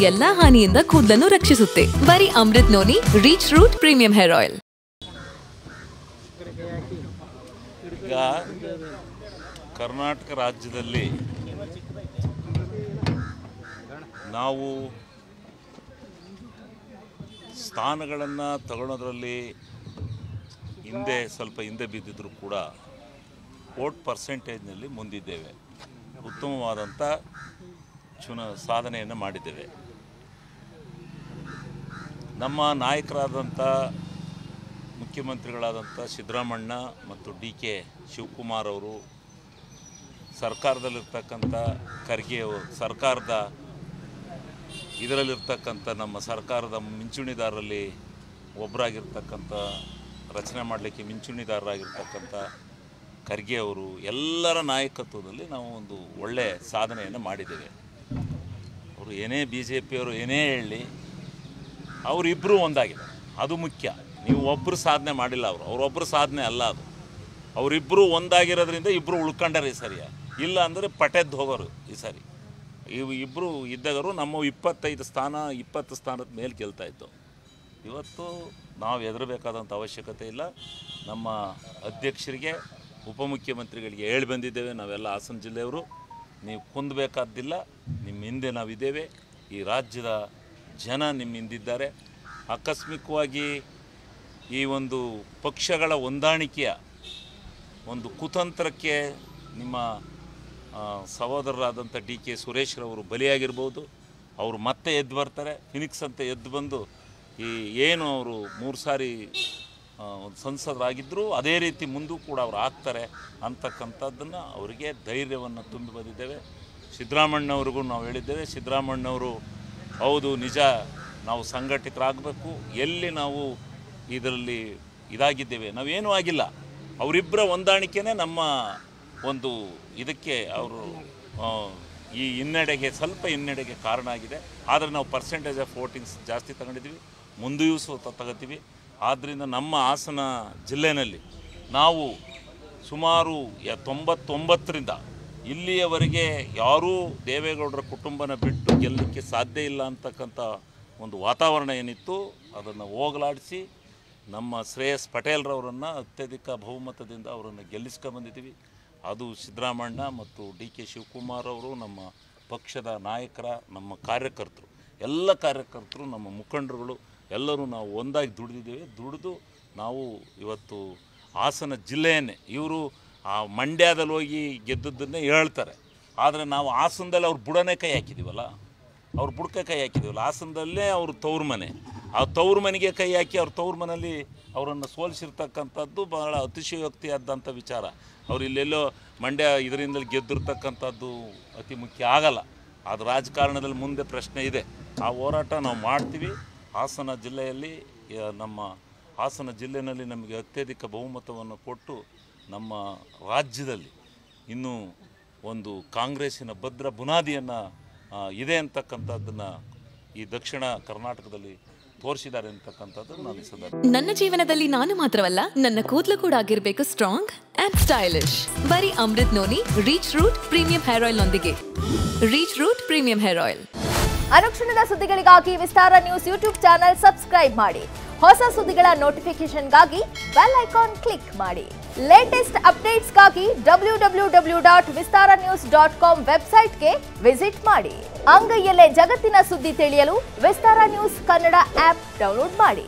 ಎಲ್ಲಾ ಹಾನಿಯಿಂದ ಕೂದಲನ್ನು ರಕ್ಷಿಸುತ್ತೆ. ಬರೀ Amrut noni reach root premium hair oil. ಈಗ ಕರ್ನಾಟಕ ರಾಜ್ಯದಲ್ಲಿ ನಾವು ಸ್ಥಾನಗಳನ್ನು ತಗೊಳ್ಳೋದ್ರಲ್ಲಿ ಸ್ವಲ್ಪ ಹಿಂದೆ ಬಿದ್ದಿದ್ರೂ ಕೂಡ ವೋಟ್ ಪರ್ಸೆಂಟೇಜ್ನಲ್ಲಿ ಮುಂದಿದ್ದೇವೆ. ಉತ್ತಮವಾದಂಥ ಸಾಧನೆಯನ್ನು ಮಾಡಿದ್ದೇವೆ. ನಮ್ಮ ನಾಯಕರಾದಂಥ ಮುಖ್ಯಮಂತ್ರಿಗಳಾದಂಥ ಸಿದ್ದರಾಮಣ್ಣ ಮತ್ತು DK ಶಿವಕುಮಾರ್ ಅವರು, ಸರ್ಕಾರದಲ್ಲಿರ್ತಕ್ಕಂಥ ಖರ್ಗೆ ಅವರು, ಇದರಲ್ಲಿರ್ತಕ್ಕಂಥ ನಮ್ಮ ಸರ್ಕಾರದ ಮಿಂಚುಣಿದಾರರಲ್ಲಿ ಒಬ್ಬರಾಗಿರ್ತಕ್ಕಂಥ, ರಚನೆ ಮಾಡಲಿಕ್ಕೆ ಮಿಂಚುಣಿದಾರರಾಗಿರ್ತಕ್ಕಂಥ ಖರ್ಗೆ ಅವರು, ಎಲ್ಲರ ನಾಯಕತ್ವದಲ್ಲಿ ನಾವು ಒಂದು ಒಳ್ಳೆಯ ಸಾಧನೆಯನ್ನು ಮಾಡಿದ್ದೇವೆ. ಅವರು ಏನೇ BJPಯವರು ಏನೇ ಹೇಳಲಿ, ಅವರಿಬ್ಬರೂ ಒಂದಾಗಿದೆ, ಅದು ಮುಖ್ಯ. ನೀವು ಒಬ್ಬರು ಸಾಧನೆ ಮಾಡಿಲ್ಲ, ಅವರೊಬ್ಬರು ಸಾಧನೆ ಅಲ್ಲ ಅದು. ಅವರಿಬ್ಬರು ಒಂದಾಗಿರೋದ್ರಿಂದ ಇಬ್ಬರು ಉಳ್ಕೊಂಡಾರೆ ಈ ಸರಿಯ, ಇಲ್ಲ ಅಂದರೆ ಪಟೆದ್ದು ಹೋಗೋರು ಈ ಸರಿ. ಇಬ್ಬರು ಇದ್ದಾಗರು ನಮ್ಮ 20 ಸ್ಥಾನದ ಮೇಲೆ ಗೆಲ್ತಾಯಿತ್ತು. ಇವತ್ತು ನಾವು ಹೆದರಬೇಕಾದಂಥ ಅವಶ್ಯಕತೆ ಇಲ್ಲ. ನಮ್ಮ ಅಧ್ಯಕ್ಷರಿಗೆ, ಉಪಮುಖ್ಯಮಂತ್ರಿಗಳಿಗೆ ಹೇಳಿ ಬಂದಿದ್ದೇವೆ, ನಾವೆಲ್ಲ ಹಾಸನ ಜಿಲ್ಲೆಯವರು, ನೀವು ಕುಂದಬೇಕಾದ್ದಿಲ್ಲ, ನಿಮ್ಮ ಹಿಂದೆ ನಾವಿದ್ದೇವೆ. ಈ ರಾಜ್ಯದ ಜನ ನಿಮ್ಮ ಹಿಂದಿದ್ದಾರೆ. ಆಕಸ್ಮಿಕವಾಗಿ ಈ ಒಂದು ಪಕ್ಷಗಳ ಹೊಂದಾಣಿಕೆಯ ಒಂದು ಕುತಂತ್ರಕ್ಕೆ ನಿಮ್ಮ ಸಹೋದರರಾದಂಥ DK ಸುರೇಶ್ರವರು ಬಲಿಯಾಗಿರ್ಬೋದು. ಅವರು ಮತ್ತೆ ಎದ್ದು ಬರ್ತಾರೆ, ಫಿನಿಕ್ಸ್ ಅಂತ ಎದ್ದು ಬಂದು ಏನು ಅವರು 3 ಸಾರಿ ಒಂದು ಸಂಸದರಾಗಿದ್ದರು ಅದೇ ರೀತಿ ಮುಂದೂ ಕೂಡ ಅವರು ಆಗ್ತಾರೆ ಅಂತಕ್ಕಂಥದ್ದನ್ನು ಅವರಿಗೆ ಧೈರ್ಯವನ್ನು ತುಂಬಿ ಬಂದಿದ್ದೇವೆ. ಸಿದ್ದರಾಮಣ್ಣವ್ರಿಗೂ ನಾವು ಹೇಳಿದ್ದೇವೆ. ಸಿದ್ದರಾಮಣ್ಣವರು ಹೌದು, ನಿಜ, ನಾವು ಸಂಘಟಿತರಾಗಬೇಕು. ಎಲ್ಲಿ ನಾವು ಇದರಲ್ಲಿ ಇದಾಗಿದ್ದೇವೆ, ನಾವೇನೂ ಆಗಿಲ್ಲ. ಅವರಿಬ್ಬರ ಹೊಂದಾಣಿಕೆನೇ ನಮ್ಮ ಒಂದು ಇದಕ್ಕೆ ಅವರು ಈ ಸ್ವಲ್ಪ ಹಿನ್ನಡೆಗೆ ಕಾರಣ ಆಗಿದೆ. ಆದರೆ ನಾವು ಪರ್ಸೆಂಟೇಜ್ ಆಫ್ ವೋಟಿಂಗ್ಸ್ ಜಾಸ್ತಿ ತಗೊಂಡಿದ್ದೀವಿ, ಮುಂದೆಯೂ ತಗೋತೀವಿ. ಆದ್ದರಿಂದ ನಮ್ಮ ಹಾಸನ ಜಿಲ್ಲೆಯಲ್ಲಿ ನಾವು ಸುಮಾರು 99ರಿಂದ ಇಲ್ಲಿಯವರೆಗೆ ಯಾರೂ ದೇವೇಗೌಡರ ಕುಟುಂಬನ ಬಿಟ್ಟು ಗೆಲ್ಲಲಿಕ್ಕೆ ಸಾಧ್ಯ ಇಲ್ಲ ಅಂತಕ್ಕಂಥ ಒಂದು ವಾತಾವರಣ ಏನಿತ್ತು, ಅದನ್ನು ಹೋಗಲಾಡಿಸಿ ನಮ್ಮ ಶ್ರೇಯಸ್ ಪಟೇಲ್ರವರನ್ನು ಅತ್ಯಧಿಕ ಬಹುಮತದಿಂದ ಅವರನ್ನು ಗೆಲ್ಲಿಸ್ಕೊಂಡ್ಬಂದಿದ್ದೀವಿ. ಅದು ಸಿದ್ದರಾಮಣ್ಣ ಮತ್ತು DK ಶಿವಕುಮಾರ್ ಅವರು, ನಮ್ಮ ಪಕ್ಷದ ನಾಯಕರ, ನಮ್ಮ ಕಾರ್ಯಕರ್ತರು, ಎಲ್ಲ ಕಾರ್ಯಕರ್ತರು, ನಮ್ಮ ಮುಖಂಡರುಗಳು ಎಲ್ಲರೂ ನಾವು ಒಂದಾಗಿ ದುಡಿದು ನಾವು ಇವತ್ತು ಹಾಸನ ಜಿಲ್ಲೆಯನ್ನೇ, ಇವರು ಆ ಮಂಡ್ಯದಲ್ಲಿ ಹೋಗಿ ಗೆದ್ದದ್ದನ್ನೇ ಹೇಳ್ತಾರೆ, ಆದರೆ ನಾವು ಹಾಸನದಲ್ಲಿ ಅವ್ರ ಬುಡನೇ ಕೈ ಹಾಕಿದ್ದೀವಲ್ಲ, ಅವ್ರ ಬುಡಕ್ಕೆ ಕೈ ಹಾಕಿದ್ದೀವಲ್ಲ. ಹಾಸನದಲ್ಲೇ ಅವ್ರ ತವ್ರ ಮನೆ, ಆ ತವ್ರ ಮನೆಗೆ ಕೈ ಹಾಕಿ ಅವ್ರ ತವ್ರ ಮನೆಯಲ್ಲಿ ಅವರನ್ನು ಸೋಲಿಸಿರ್ತಕ್ಕಂಥದ್ದು ಬಹಳ ಅತಿಶಯೋಕ್ತಿಯಾದಂಥ ವಿಚಾರ. ಅವ್ರು ಇಲ್ಲೆಲ್ಲೋ ಮಂಡ್ಯ ಇದರಿಂದಲೇ ಗೆದ್ದಿರ್ತಕ್ಕಂಥದ್ದು ಅತಿ ಮುಖ್ಯ ಆಗಲ್ಲ. ಅದು ರಾಜಕಾರಣದಲ್ಲಿ ಮುಂದೆ ಪ್ರಶ್ನೆ ಇದೆ. ಆ ಹೋರಾಟ ನಾವು ಮಾಡ್ತೀವಿ. ಹಾಸನ ಜಿಲ್ಲೆಯಲ್ಲಿ, ನಮ್ಮ ಹಾಸನ ಜಿಲ್ಲೆಯಲ್ಲಿ ನಮಗೆ ಅತ್ಯಧಿಕ ಬಹುಮತವನ್ನು ಕೊಟ್ಟು ನಮ್ಮ ರಾಜ್ಯದಲ್ಲಿ ಇನ್ನೂ ಒಂದು ಕಾಂಗ್ರೆಸ್ಸಿನ ಭದ್ರ ಬುನಾದಿಯನ್ನು ಇದೆ ಅಂತಕ್ಕಂಥದ್ದನ್ನು ಈ ದಕ್ಷಿಣ ಕರ್ನಾಟಕದಲ್ಲಿ ತೋರಿಸಿದ್ದಾರೆ ಅಂತಕ್ಕಂಥದ್ದು ನಾನು ನನ್ನ ಜೀವನದಲ್ಲಿ ನಾನು ಮಾತ್ರವಲ್ಲ, ನನ್ನ ಕೂದಲು ಕೂಡ ಆಗಿರಬೇಕು ಸ್ಟ್ರಾಂಗ್ ಅಂಡ್ ಸ್ಟೈಲಿಶ್. ಬರೀ Amrut noni reach root premium hair oil ನೊಂದಿಗೆ. Reach root premium hair oil. ಅನುಕ್ಷಣದ ಸುದ್ದಿಗಳಿಗಾಗಿ Vistara news YouTube channel subscribe ಮಾಡಿ. ಹೊಸ ಸುದ್ದಿಗಳ ನೋಟಿಫಿಕೇಶನ್ಗಾಗಿ ಬೆಲ್ ಐಕಾನ್ ಕ್ಲಿಕ್ ಮಾಡಿ. ಲೇಟೆಸ್ಟ್ ಅಪ್ಡೇಟ್ಸ್ಗಾಗಿ www.vistaranews.com ವೆಬ್ಸೈಟ್ಗೆ ವಿಸಿಟ್ ಮಾಡಿ. ಅಂಗೈಯಲ್ಲೇ ಜಗತ್ತಿನ ಸುದ್ದಿ ತಿಳಿಯಲು Vistara news Kannada app download ಮಾಡಿ.